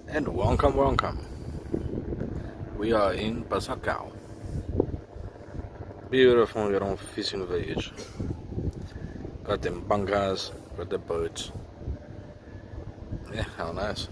And welcome. We are in Pasacao. Beautiful little fishing village. Got them bungas, got the boats. Yeah, how nice.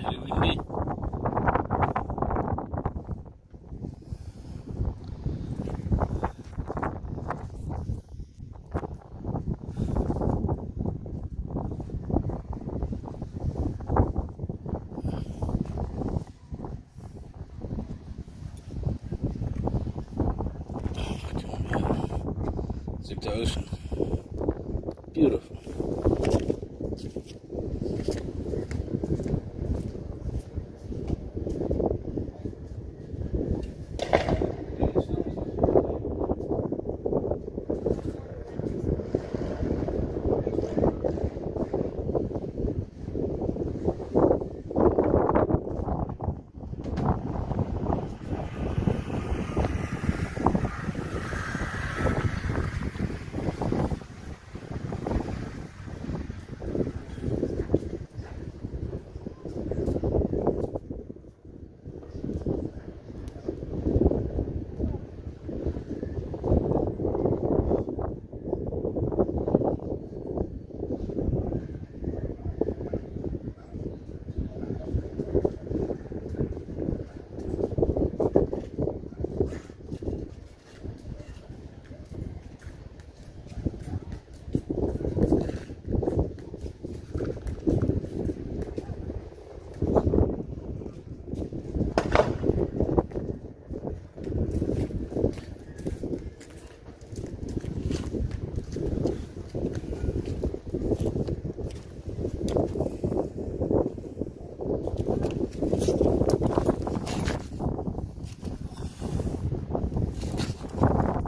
Very windy. It's like the ocean. Beautiful.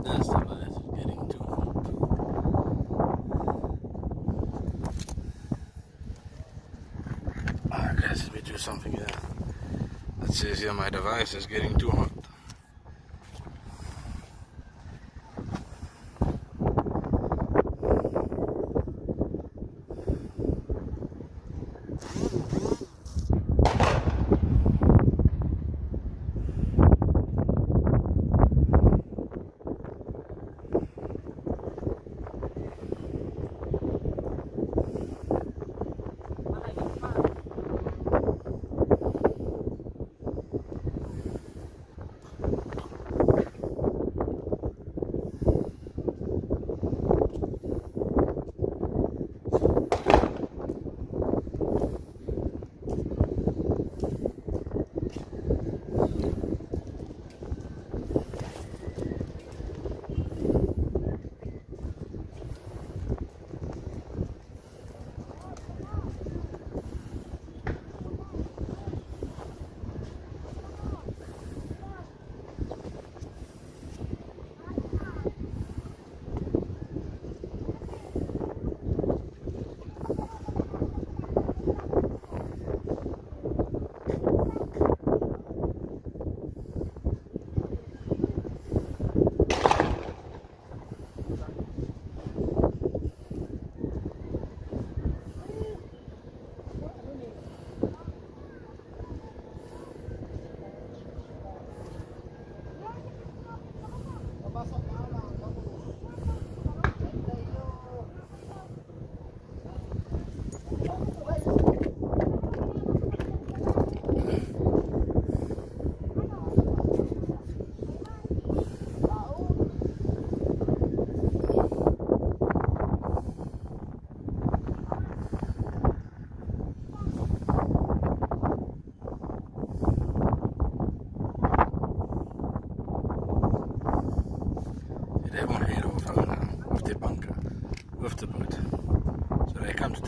That's the one it's getting too hot. Guys, let me do something here. That says here my device is getting too hot.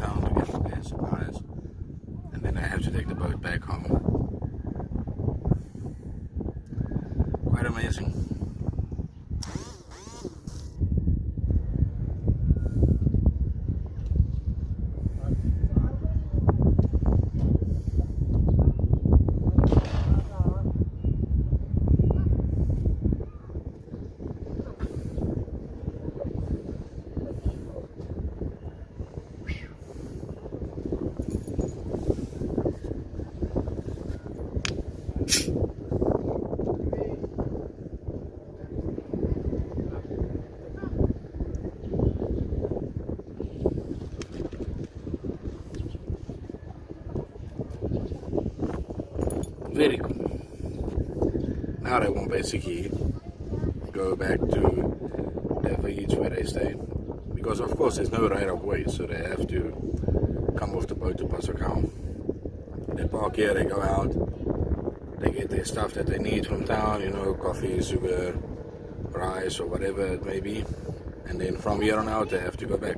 town to get their supplies, and then I have to take the boat back home. Quite amazing. Very cool. Now they won't basically go back to their village where they stay, because of course there's no right of way, so they have to come off the boat to Pasacao. They park here, they go out, they get their stuff that they need from town, you know, coffee, sugar, rice, or whatever it may be, and then from here on out they have to go back.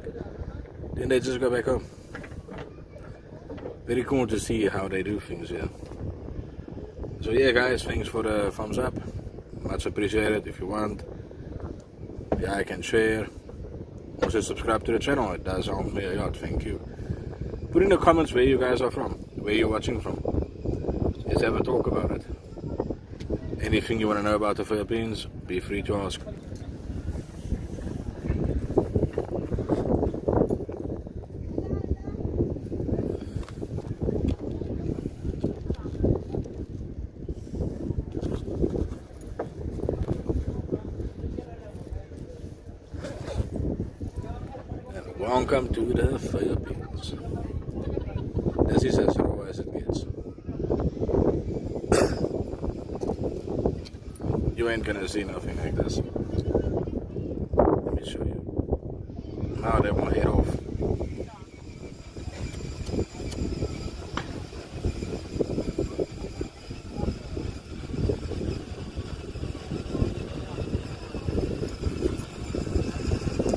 Then they just go back home. Very cool to see how they do things here. So yeah guys, thanks for the thumbs up, much appreciated. If you want, yeah, I can share, also subscribe to the channel, it does help me a lot, thank you. Put in the comments where you guys are from, where you're watching from, let's have a talk about it. Anything you want to know about the Philippines, be free to ask. Welcome to the Philippines. This is as raw as it gets. You ain't gonna see nothing like this. Let me show you. Now they won't head off.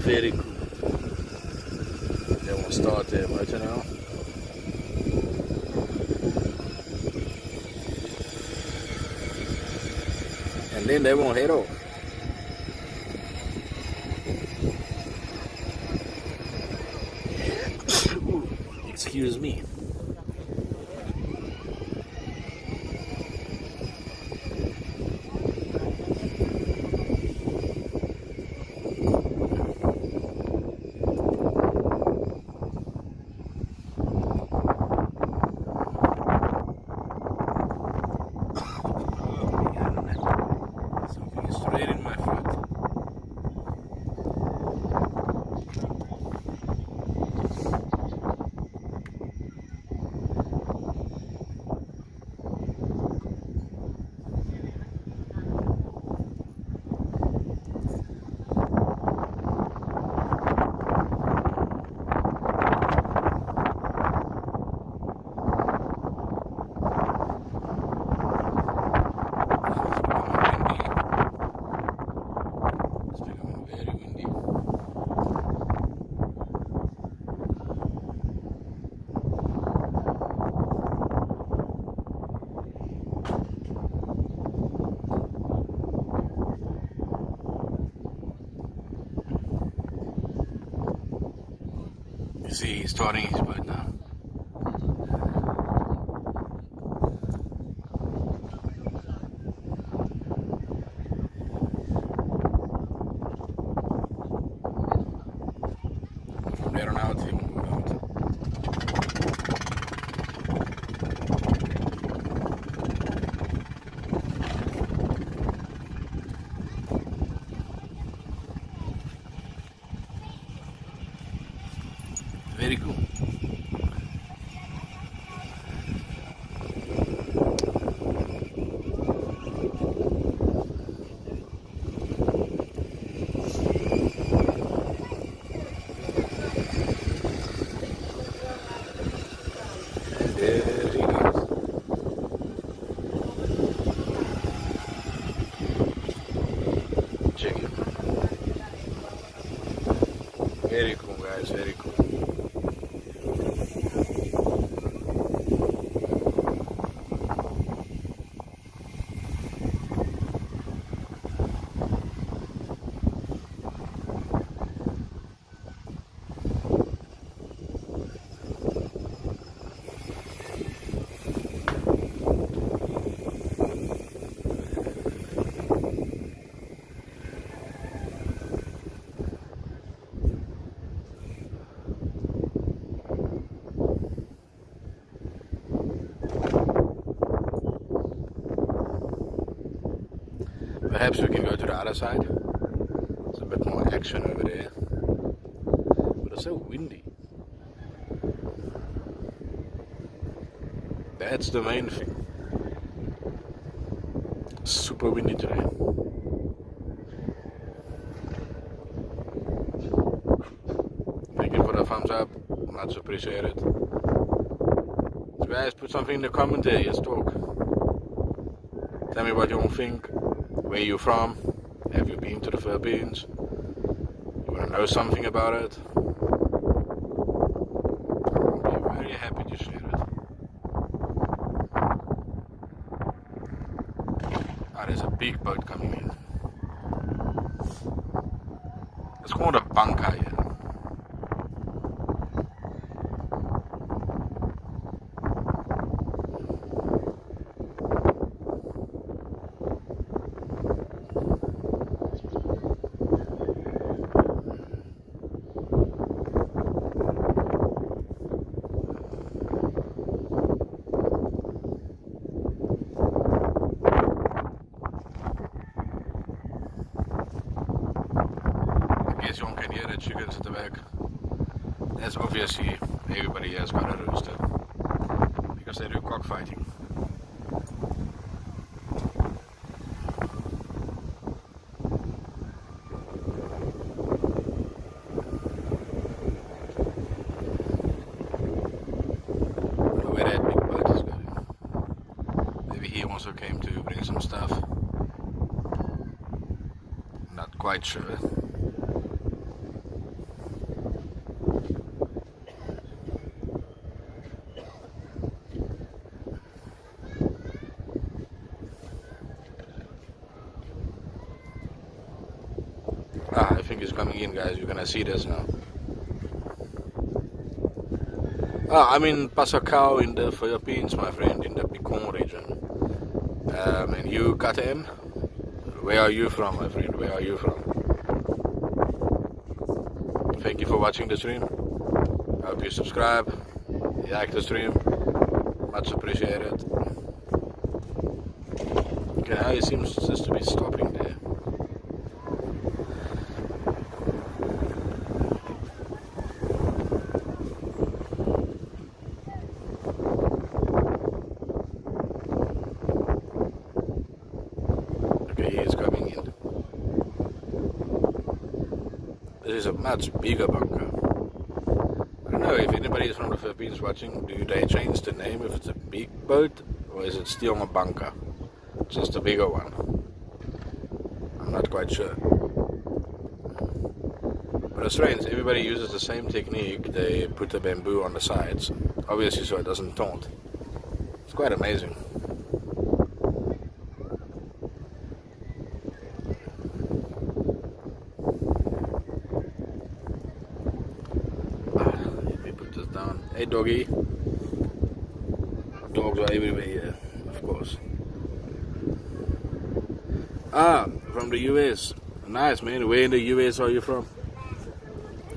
Very cool. They won't start their motor now. And then they won't head off. Excuse me. Straight in my foot. You see, he's starting his boat now. From there on out, he will move out. Very cool. And there he goes. Check it. Very cool guys, very cool. Perhaps we can go to the other side. There's a bit more action over there. But it's so windy. That's the main thing. Super windy today. Thank you for the thumbs up. Much appreciated. So guys, put something in the comment there. Let's talk. Tell me what you think. Where you from? Have you been to the Philippines? You want to know something about it? I'll be very happy to share it. Ah, there's a big boat coming in. It's called a bunker here. Yes, you can hear the chickens at the back. That's obviously everybody has got a rooster because they do cockfighting. I don't know where that big boat is going. Maybe he also came to bring some stuff. Not quite sure. I think it's coming in, guys. You're gonna see this now. I'm in Pasacao in the Philippines, my friend, in the Bicol region. And you, KTM? Where are you from, my friend? Where are you from? Thank you for watching the stream. I hope you subscribe, you like the stream. Much appreciated. Okay, now it seems just to be stopping there. Is coming in. This is a much bigger bunker. I don't know if anybody is from the Philippines watching. Do they change the name if it's a big boat, or is it still a bunker? Just a bigger one. I'm not quite sure. But it's strange. Everybody uses the same technique. They put the bamboo on the sides, obviously so it doesn't taunt. It's quite amazing. Hey doggy. Dogs are everywhere here, of course. From the US. Nice, man. Where in the US are you from?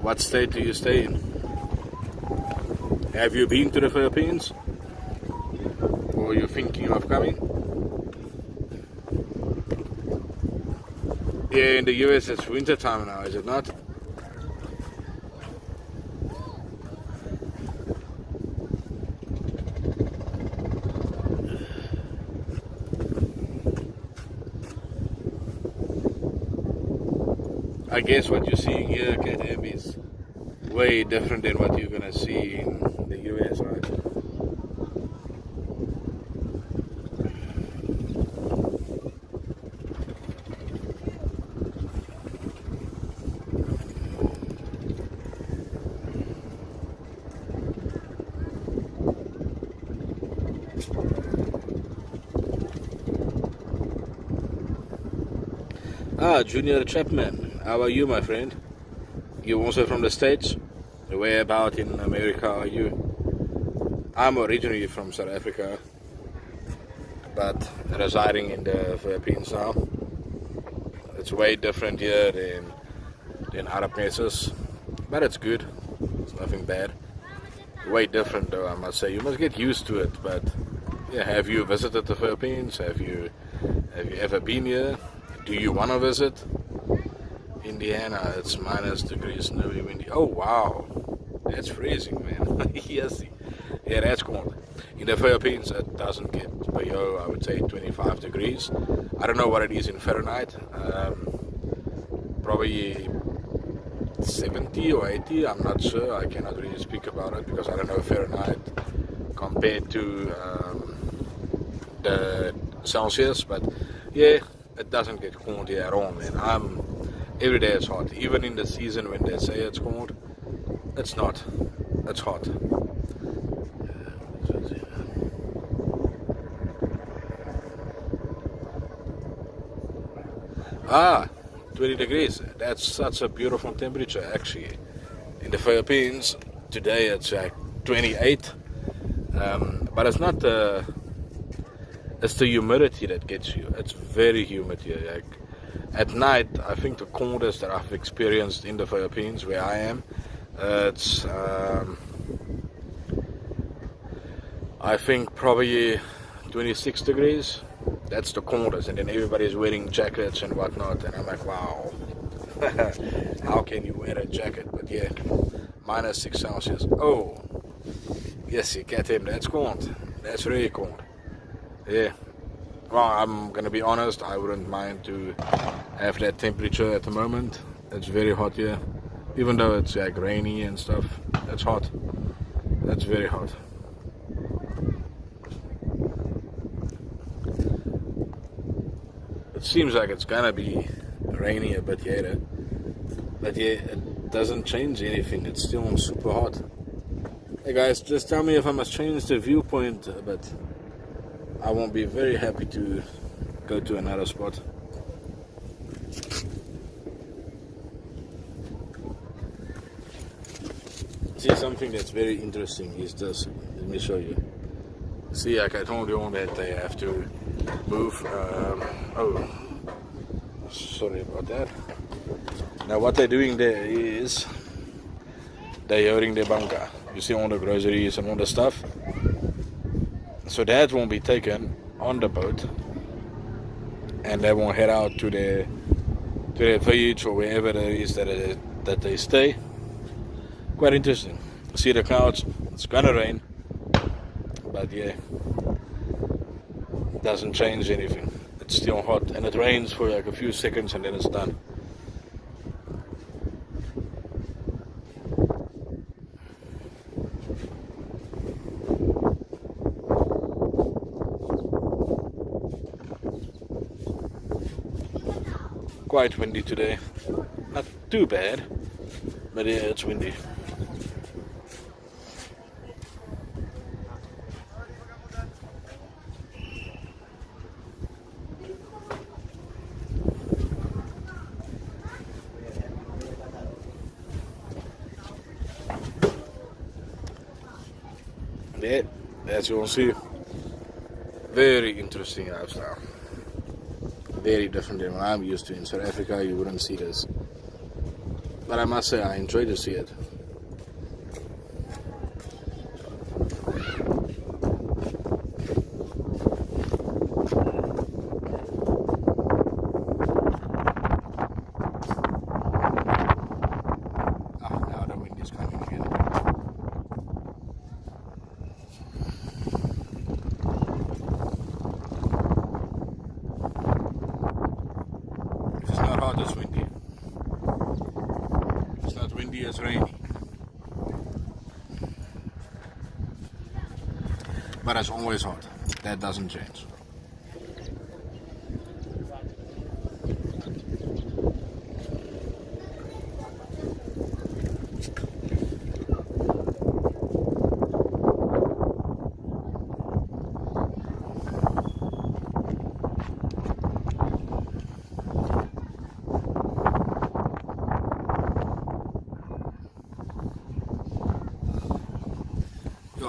What state do you stay in? Have you been to the Philippines? Or are you thinking of coming? Yeah, in the US it's winter time now, is it not? I guess what you're seeing here, KTM, is way different than what you're gonna see in the US, right? Junior Chapman, how are you, my friend? You also from the States? Where about in America are you? I'm originally from South Africa, but residing in the Philippines now. It's way different here than other places, but it's good. It's nothing bad. Way different though, I must say. You must get used to it, but yeah, have you visited the Philippines? Have you ever been here? do you want to visit Indiana? It's minus degrees, snowy, windy. Oh wow, that's freezing, man. Yes, yeah, that's cold. In the Philippines, it doesn't get below, I would say, 25 degrees. I don't know what it is in Fahrenheit. Probably 70 or 80, I'm not sure. I cannot really speak about it because I don't know Fahrenheit compared to the Celsius. But yeah, it doesn't get cold here at all, man. Every day it's hot. Even in the season when they say it's cold, it's not. It's hot. Ah, 20 degrees. That's such a beautiful temperature, actually. In the Philippines, today it's like 28. But it's not it's the humidity that gets you. It's very humid here. Like, at night, I think the coldest that I've experienced in the Philippines, where I am, it's I think probably 26 degrees. That's the coldest, and then everybody's wearing jackets and whatnot, and I'm like, wow, how can you wear a jacket? But yeah, minus 6 Celsius. Oh, yes, you get him. That's cold. That's really cold. Yeah. Well, I'm gonna be honest, I wouldn't mind to have that temperature at the moment. It's very hot here. Even though it's like rainy and stuff, it's hot. That's very hot. It seems like it's gonna be rainy a bit later, but yeah, it doesn't change anything. It's still super hot. Hey guys, just tell me if I must change the viewpoint a bit. I won't be very happy to go to another spot. See, something that's very interesting is this. Let me show you. See, like I told you that they have to move. Oh, sorry about that. Now what they're doing there is they're loading their bunker. You see all the groceries and all the stuff. So that won't be taken on the boat, and they won't head out to their village or wherever it is that they stay. Quite interesting. See the clouds. It's gonna rain, but yeah, it doesn't change anything. It's still hot, and it rains for like a few seconds, and then it's done. Quite windy today. Not too bad, but yeah, it's windy. Yeah, as you will see, very interesting lifestyle. Very different than what I'm used to in South Africa. You wouldn't see this, but I must say I enjoy to see it. Now the wind is coming again. It's not hot, it's windy. If it's not windy, it's rainy. But it's always hot. That doesn't change.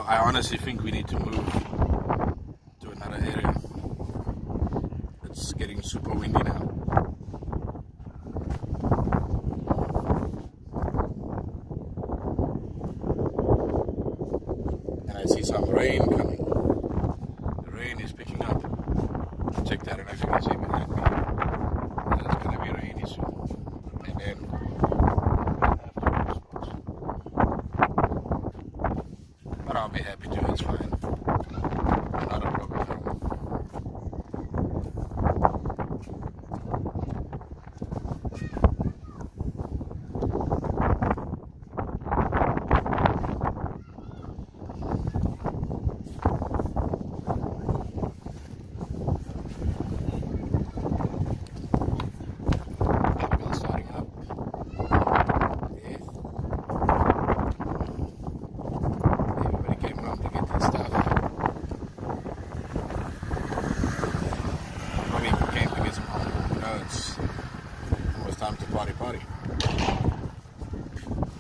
I honestly think we need to move to another area. It's getting super windy now. And I see some rain coming. The rain is picking up. Check that, and I think I see behind me. I'll be happy to. It's fine. Not a problem at all. Time to party.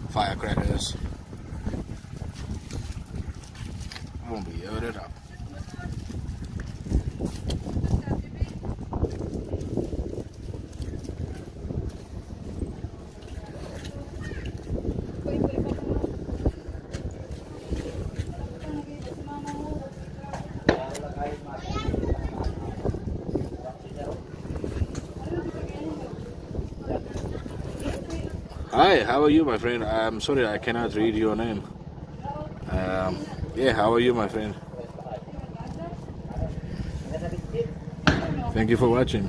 Firecrackers. Won't be loaded up. Hi, how are you, my friend? I'm sorry, I cannot read your name. Yeah, how are you, my friend? Thank you for watching.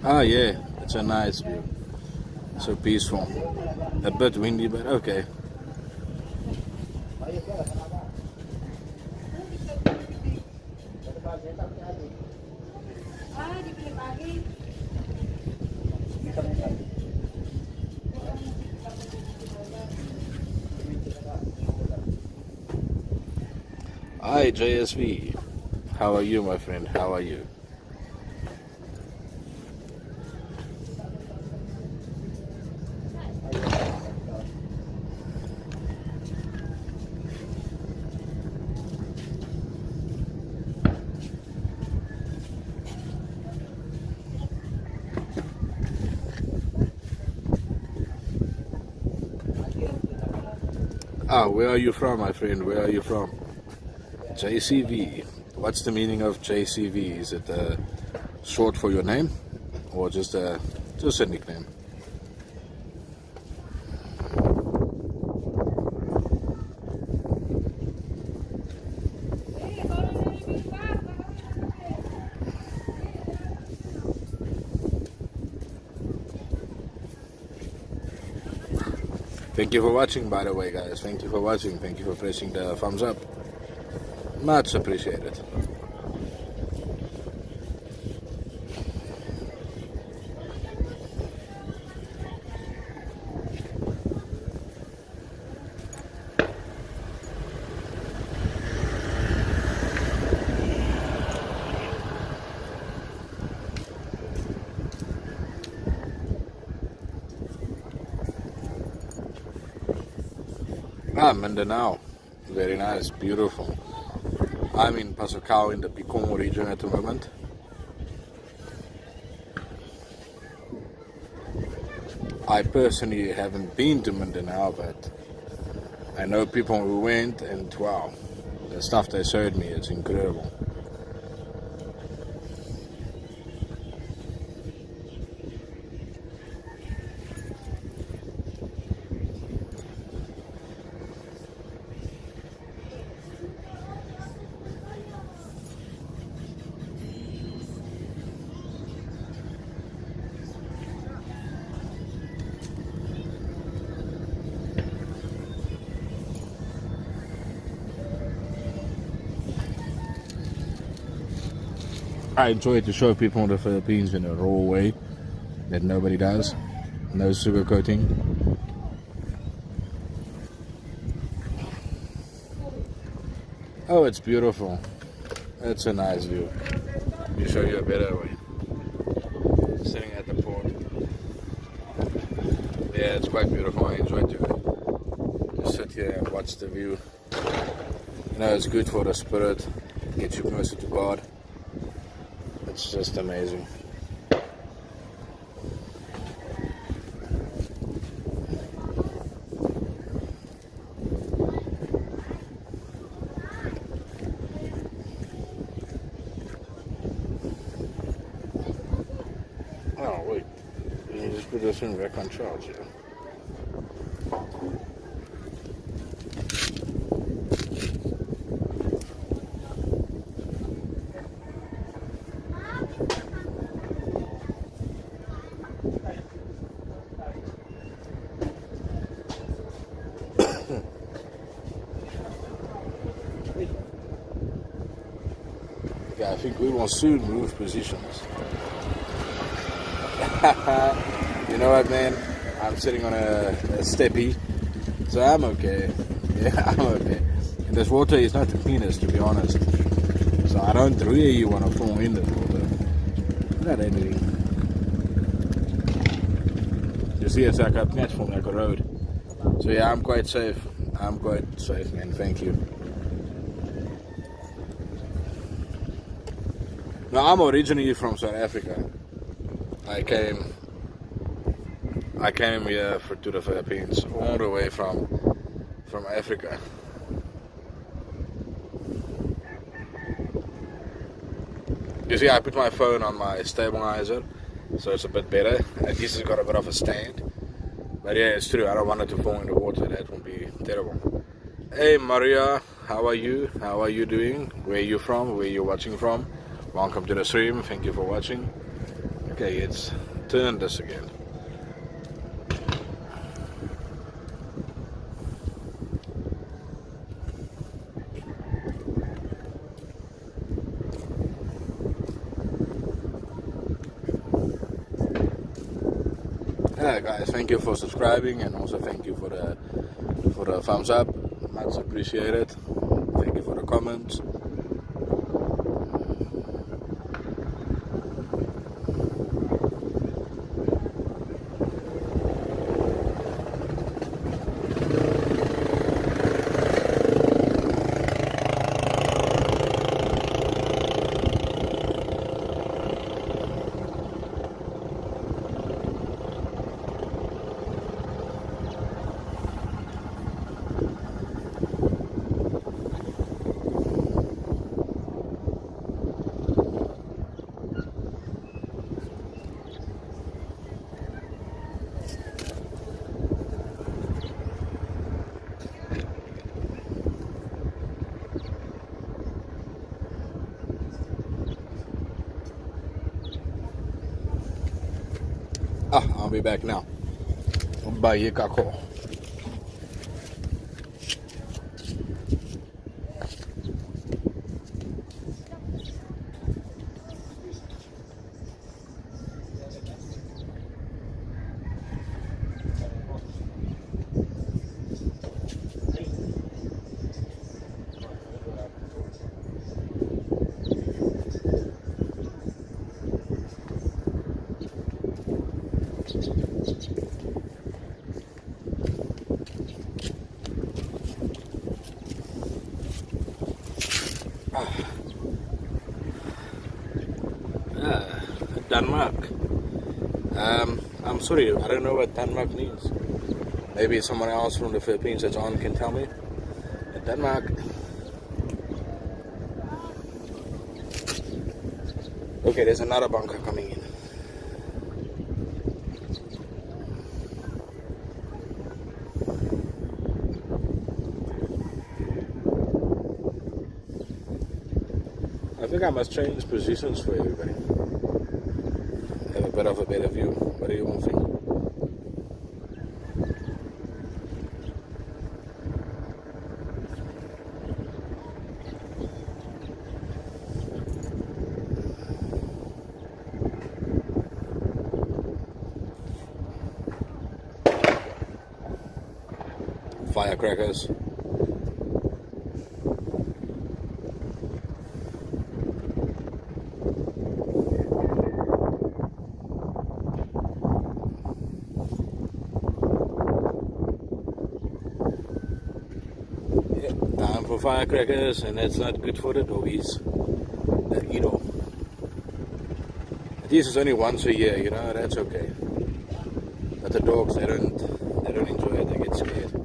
Ah, yeah, it's a nice view. So peaceful. A bit windy, but okay. Hi JSV, how are you, my friend? How are you? Ah, where are you from, my friend? Where are you from? JCV. What's the meaning of JCV? Is it short for your name, or just a nickname? Thank you for watching, by the way, guys. Thank you for watching. Thank you for pressing the thumbs up. Much appreciated. Ah, Mindanao. Very nice, beautiful. I'm in Pasacao in the Bicol region at the moment. I personally haven't been to Mindanao, but I know people who went, and wow, the stuff they showed me is incredible. I enjoy to show people in the Philippines in a raw way that nobody does. No sugarcoating. Oh, it's beautiful. It's a nice view. Let me show you a better way. Sitting at the port. Yeah, it's quite beautiful. I enjoy to just sit here and watch the view. You know, it's good for the spirit. Gets you closer to God. It's just amazing. Oh wait, you just put this thing back on charge here. Okay, I think we will soon move positions. You know what, man? I'm sitting on a steppy, so I'm okay. Yeah, I'm okay. And this water is not the cleanest, to be honest. So I don't really want to fall in the water. Not anything. You see, it's like a platform, like a road. So yeah, I'm quite safe. I'm quite safe, man. Thank you. Now, I'm originally from South Africa. I came here to the Philippines, all the way from Africa. You see, I put my phone on my stabilizer, so it's a bit better. At least it's got a bit of a stand. But yeah, it's true. I don't want it to fall in the water. That would be terrible. Hey Maria, how are you? How are you doing? Where are you from? Where are you watching from? Welcome to the stream. Thank you for watching. Okay, it's turn this again. Yeah, guys, thank you for subscribing, and also thank you for the thumbs up. Much appreciated. Thank you for the comments. I'll be back now. Bye, kako. Denmark. I'm sorry, I don't know what Denmark means. Maybe someone else from the Philippines that's on can tell me. Denmark. Okay, there's another bunker coming in. I think I must change positions for everybody. Have a bit of a better view. What do you want to think? Firecrackers. Time for firecrackers, and that's not good for the doggies. You know, this is only once a year. You know, that's okay. But the dogs, they don't enjoy it. They get scared.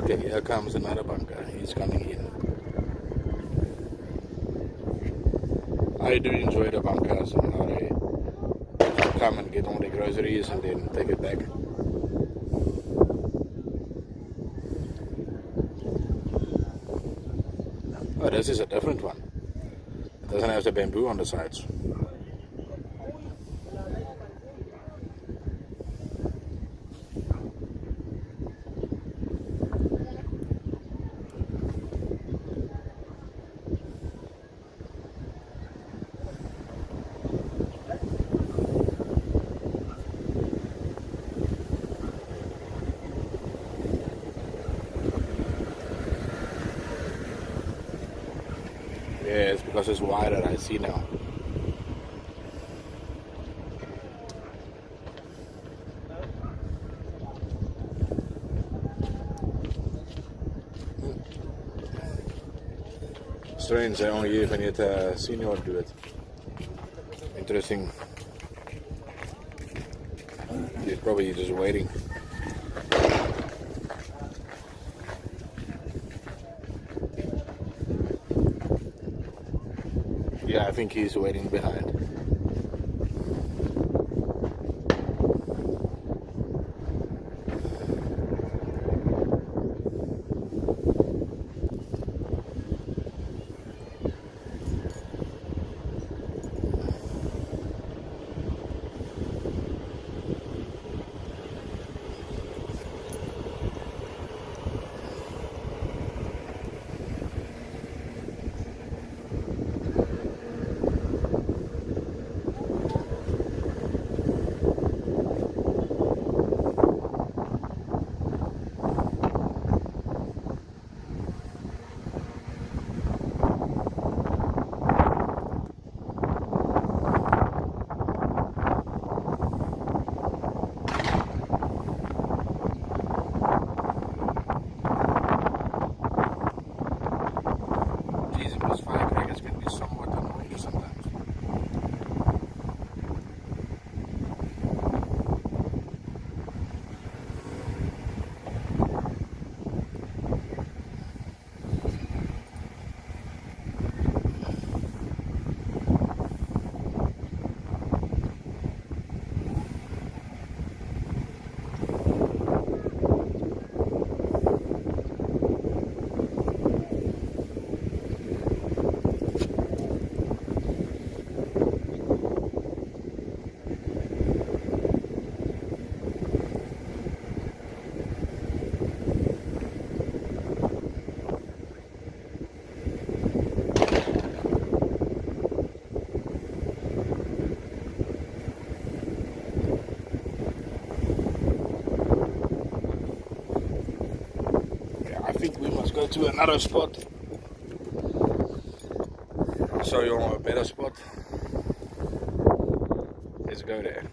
Okay, here comes another bunker. He's coming in. I do enjoy the bunkers and how they come and get all the groceries and then take it back. Oh, this is a different one. It doesn't have the bamboo on the sides. Yeah, it's because it's wider, I see now. Strange, I only even yet a senior do it. Interesting. He's probably just waiting. Yeah, I think he's waiting behind. Go to another spot. Show you a better spot. Let's go there.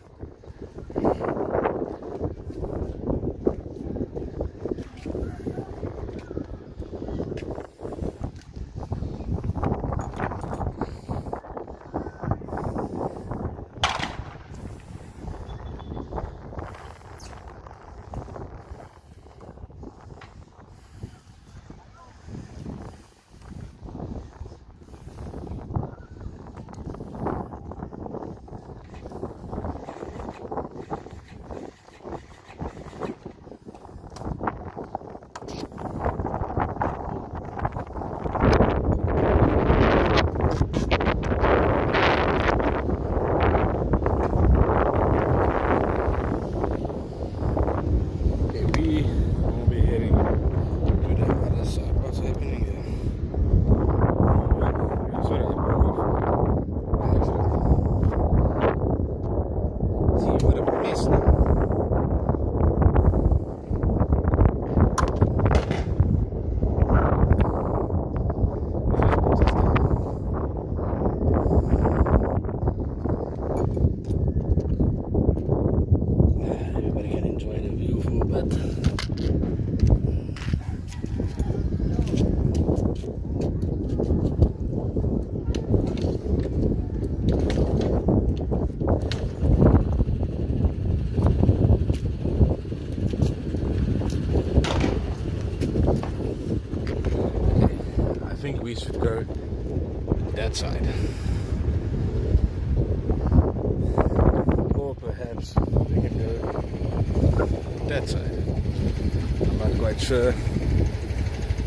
much.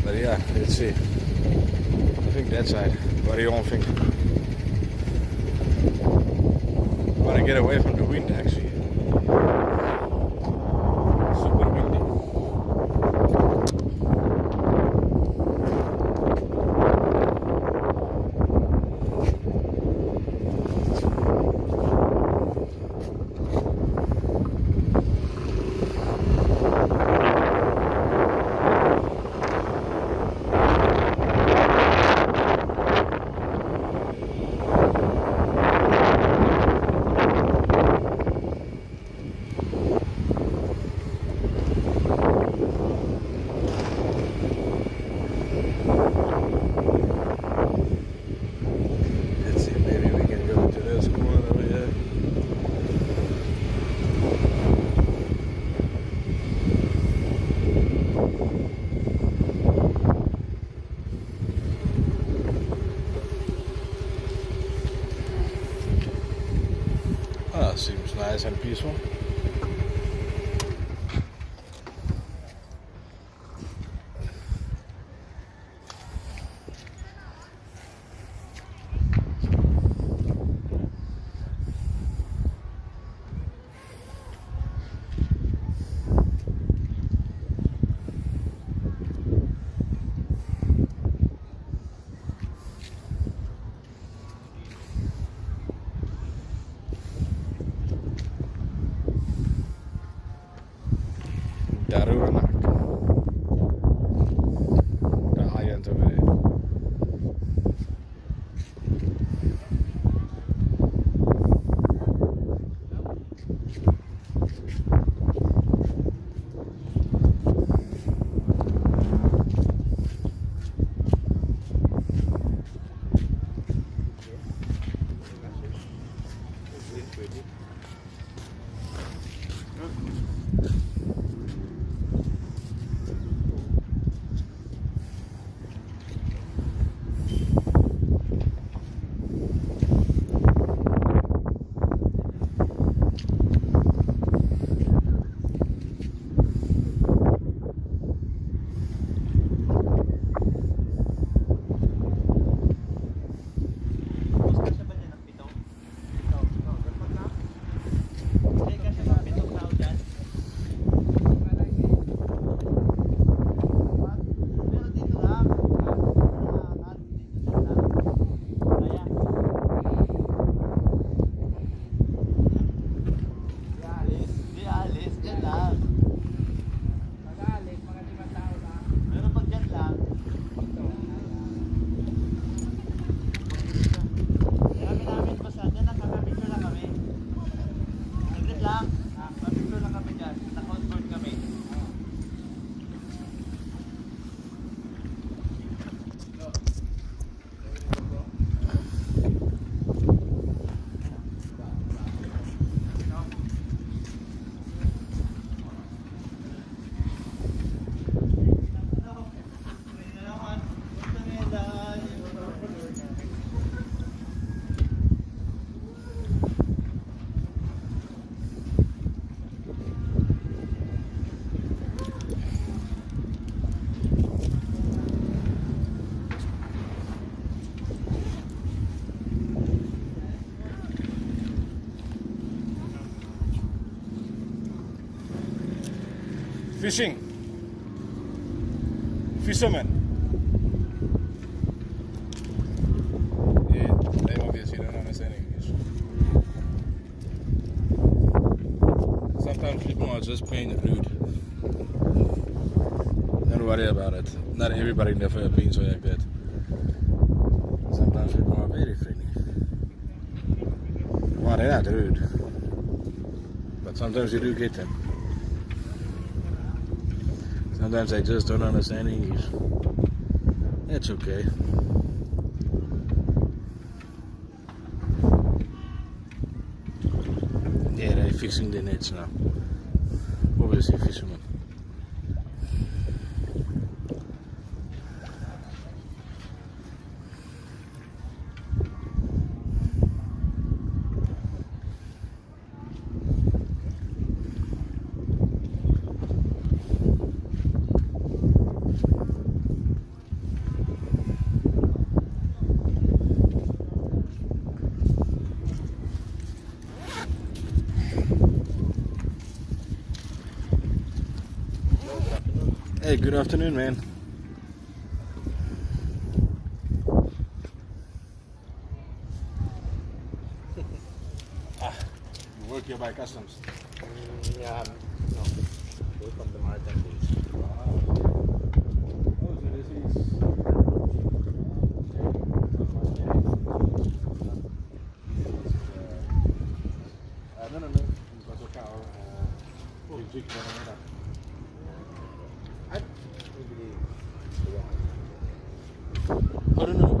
But yeah, let's see. I think that side. What do you all think? I want to get away from the wind actually. Super windy. Seems nice and peaceful. Fishing. Fishermen. Yeah, they obviously don't understand English. Sometimes people are just plain rude. Don't worry about it. Not everybody in the Philippines are like that. Sometimes people are very friendly. Well, they're not rude. But sometimes you do get them. Sometimes I just don't understand English. That's okay. Yeah, they're fixing the nets now. Obviously, fishermen. Hey, good afternoon, man. You work here by customs? Yeah, no. We're from the maritime base. Oh, so this is... no, in Pasacao, Qman. Oh, no.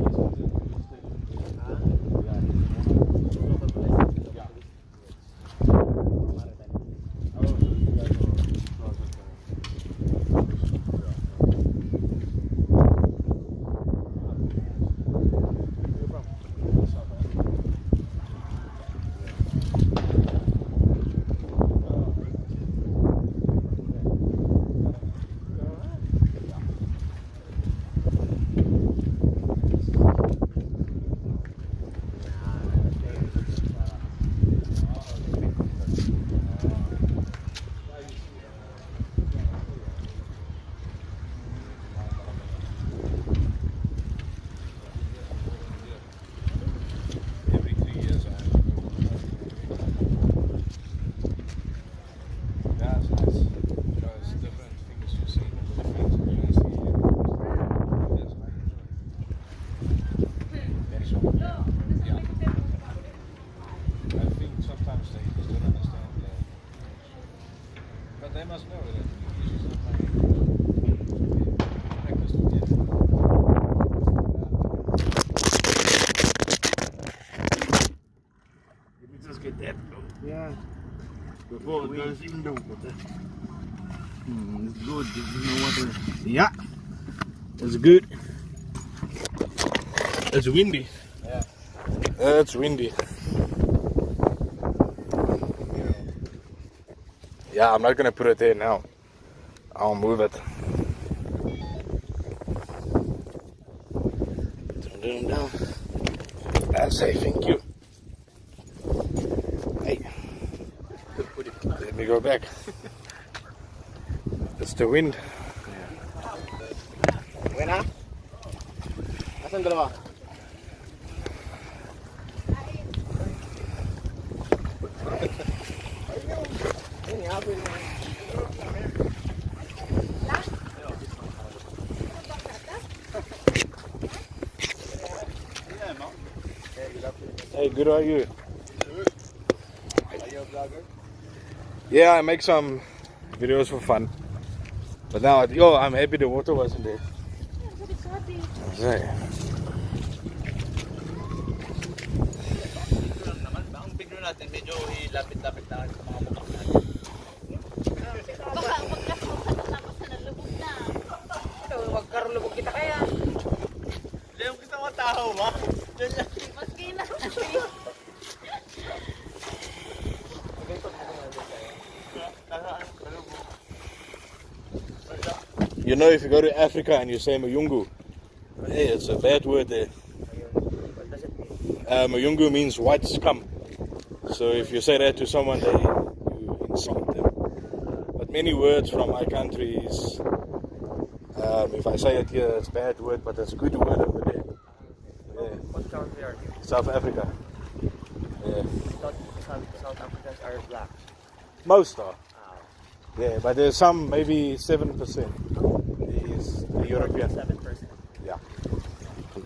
They must know that it's not breakfast again. Let me just get that. Yeah. Before it goes even down. It's good. There's no water. Yeah. It's good. It's windy. Yeah. It's windy. Yeah, I'm not gonna put it there now. I'll move it. Turn it down. I'll say thank you. Hey. Let me go back. It's the wind. Buena? Asan dalawa? Hey, good are you? Are you a vlogger? Yeah, I make some videos for fun. But now, I'm happy the water wasn't there. Right. Ang video natin, medyo ilapit-lapit na sa mga mukha natin. Baka magkasukat tapos na nalubog na. Huwag karulubog kita kaya. Hindi mo kita mga tao ba? Maski na. You know, if you go to Africa and you say Mayungu, hey, it's a bad word there. Mayungu means white scum. So if you say that to someone, you insult them. But many words from my country is, if I say it here, it's a bad word, but it's a good word over there. Yeah. What country are you? South Africa. Yeah. South Africans are black. Most are. Yeah, but there's some, maybe 7% is the European. 7%. Yeah.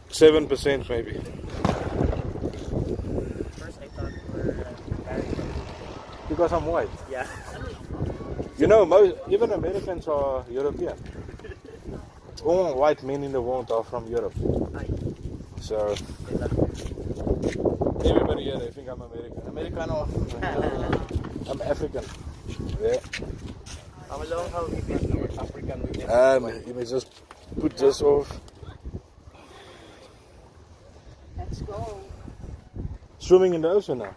7% maybe. First I thought we were American. Because I'm white. Yeah. You know, even Americans are European. All white men in the world are from Europe. So, everybody here, they think I'm American. Americano. I'm African. Yeah. How long have you been here? African women? You may just put this off. Let's go. Swimming in the ocean now.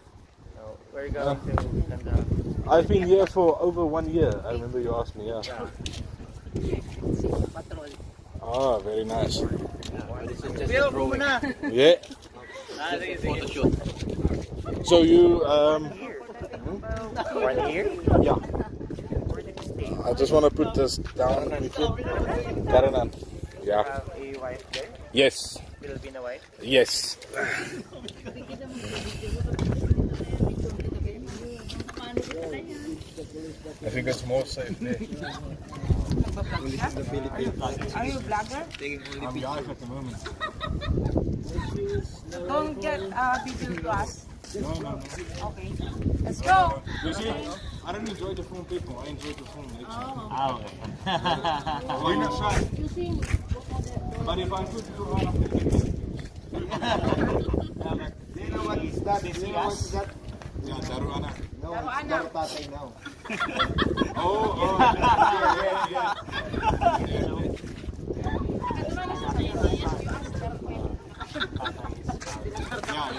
No, we're going to Canada. I've been here for over 1 year. I remember you asked me, yeah. Patrol. Ah, very nice. This is just a drawing. Yeah. Photoshoot. So you, 1 year? yeah. I just want to put this down quickly. Karanan. Yeah. A wife there? Yes. Filipino wife? Yes. I think it's more safe there. Are you a vlogger? I'm live at the moment. Don't get video to us. No. Okay. Let's go. You see, I don't enjoy the film people. I enjoy the film action. Okay. Why not shy? But if I put you on, I'm going to get confused. Do you know what is that? Do you know what is that? Yeah, Daruana. No, Daruana. it's Darutatay now. Oh. Yeah.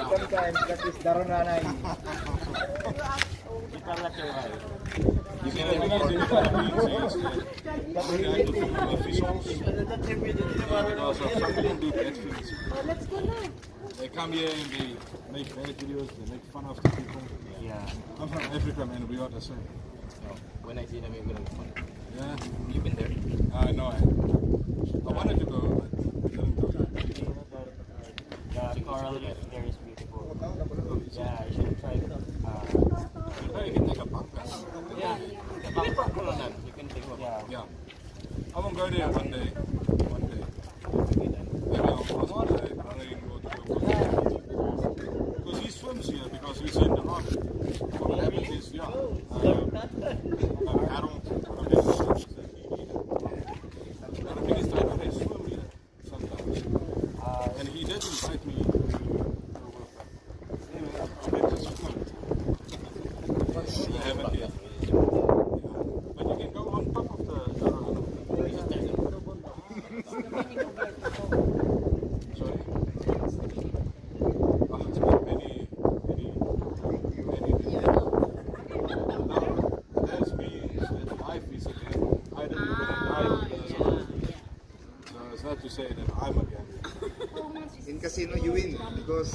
Sometimes that is Darunanay. You can imagine the Philippines because of some people do bad things. Let's go now. They come here and they make bad videos, they make fun of the people. Yeah. I'm from Africa, man, we are the same. When I see them, I'm gonna be funny. Yeah. You've been there? No, I wanted to go, but didn't go. The coral reef there is beautiful. Yeah, you should try it. You can take a bunk. Yeah. You can take one. Yeah. I won't go there one day. Maybe I'll ask my brother-in-law to go. Because he swims here, because he's in the army. So that means he's, yeah. Harold, one of his swims that he needed. And I think it's like they swim here sometimes. And he did invite me to go with him. Anyway, I'll get to swim. I haven't yet. But you can go on top of the sorry? Oh, it's been many. Now, that's me. It's life is again. I don't know when I die. So it's not to say that I'm again. In casino, you win because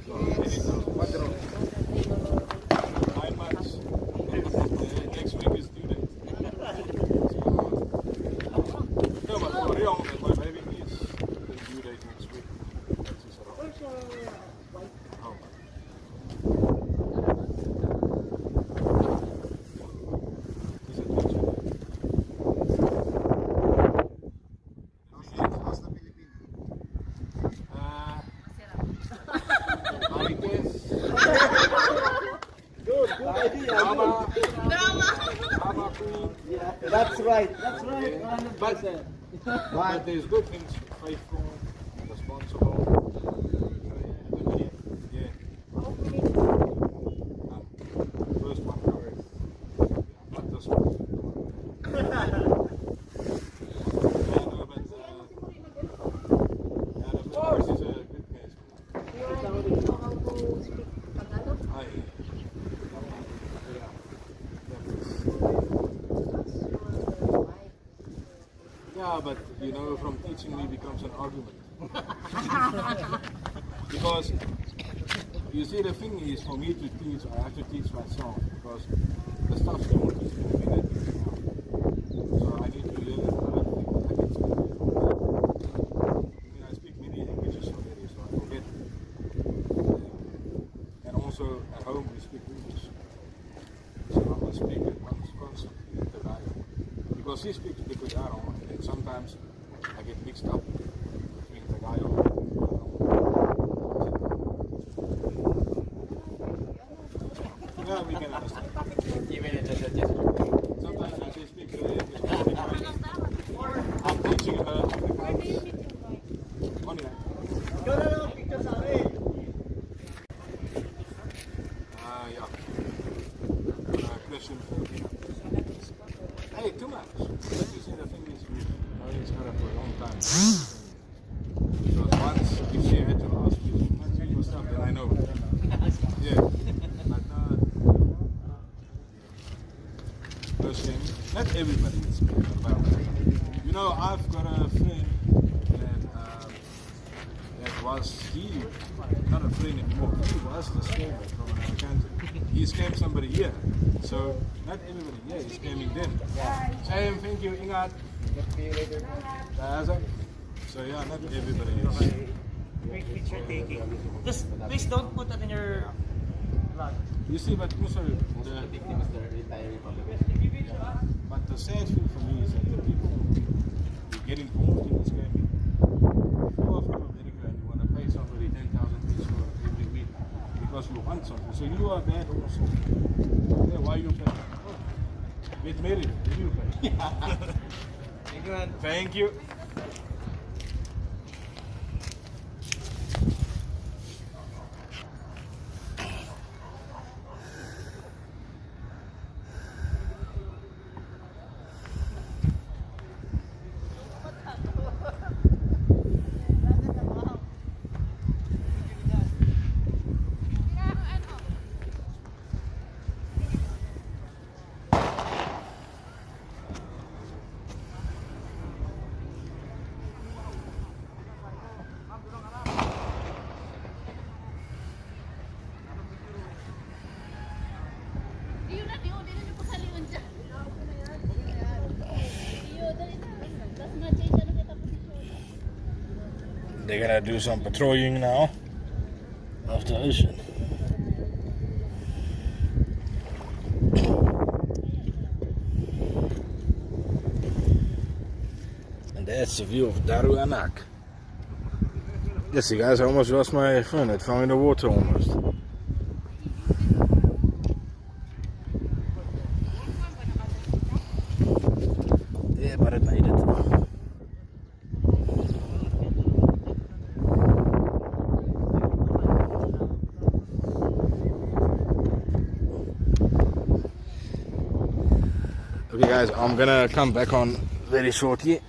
It's 4. 9 months. Next week is due date. No, but for real, my baby is due date next week. That's his oh. He's a teacher. How's the Philippines? I guess. Good idea. Mama Queen. That's right. But there's good things. Faithful, responsible. Yeah. First one correct. Not this one. Yeah, no, but the forest is a good place. Yeah, but you know, from teaching me becomes an argument. Because you see, the thing is, for me to teach, I have to teach myself because the stuff they won't teach me will be that difficult. So I need to learn other things. I can speak. I mean, I speak many languages already, so I forget. And also at home we speak English, so I must speak it constantly in Tagalog. Because he speaks Bicol, and sometimes I get mixed up between Tagalog and yeah, we can understand. Sometimes I say speak English. I'm teaching her online. Yeah. Question for you. Hey, too much. You see, the thing is, we've known each other for a long time. Because once, if she had to ask me for stuff, then I know. Yeah. But first thing, not everybody is better, but you know, I've got a friend that was not a friend. friend anymore. He was the scammer from another country. He scammed somebody here. So not everybody here is scamming them. Sam, thank you, Ingat. So yeah, not everybody is. Great picture taking. Just please don't put that in your vlog. You see, but also but the sad thing for me is that the people who get involved in this scamming, if you are from America and you want to pay somebody 10,000 pesos every week because you want something, so you are bad also. Yeah, why you pay? Oh, get married, then you pay. Thank you, man. Thank you. They're gonna do some patrolling now of the ocean. And that's the view of Daru Anak. Yes, you guys, I almost lost my phone. It fell in the water almost. Yeah, but it made it. Okay guys, I'm gonna come back on very shortly.